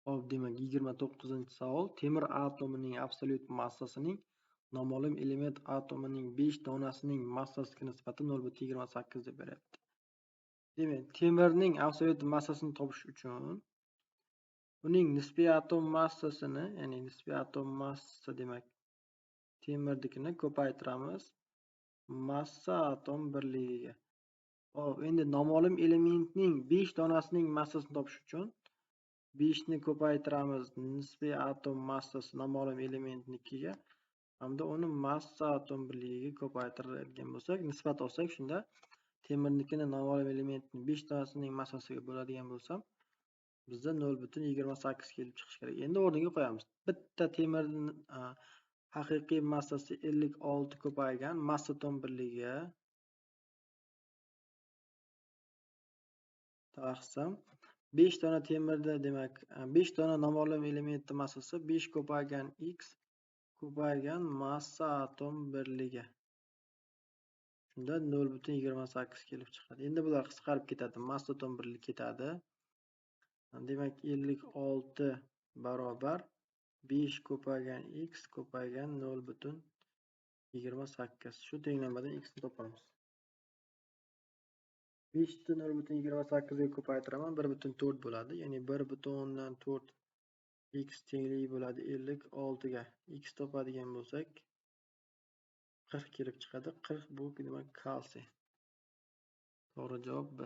Hop, demak 29-savol. Temir atomining absolyut massasining noma'lum element atomining 5 donasining massasiga nisbati 0,28 deb beryapti. Demak, temirning absolyut massasini topish uchun uning nisbiy atom massasini, ya'ni nisbiy atom massa demak temirnikini ko'paytiramiz massa atom birligiga. Hop, endi noma'lum elementning 5 donasining massasini topish uchun 5 ni ko'paytiramiz nisbiy atom massasi noma'lum elementnikiga hamda uni massa atom birligiga ko'paytiradigan bo'lsak, nisbat olsak, shunda temirnikini noma'lum elementning 5 donasining massasiga bo'ladigan bo'lsam, bizda 0,28 kelib chiqishi kerak. Endi o'rniga qo'yamiz. Bitta temirning haqiqiy massasi 56 ko'paygan massa atom birligiga taqsim 5 dona temirda, demak 5 dona noma'lum elementning massasi 5 ko'paygan x ko'paygan massa atom birligi. Shunda 0,28 kelib chiqadi. Endi bular qisqarib ketadi, massa atom birligi ketadi. Demak 56 barobar 5 ko'paygan x ko'paygan 0,28. Shu tenglamadan x ni topamiz. 5 ni 0,28 ga ko'paytiraman, 1,4 bo'ladi. Ya'ni 1,4 x tenglik bo'ladi 56 ga. X topadigan bo'lsak 40 kelib chiqadi. 40 bu demak kalsiy. To'g'ri javob B.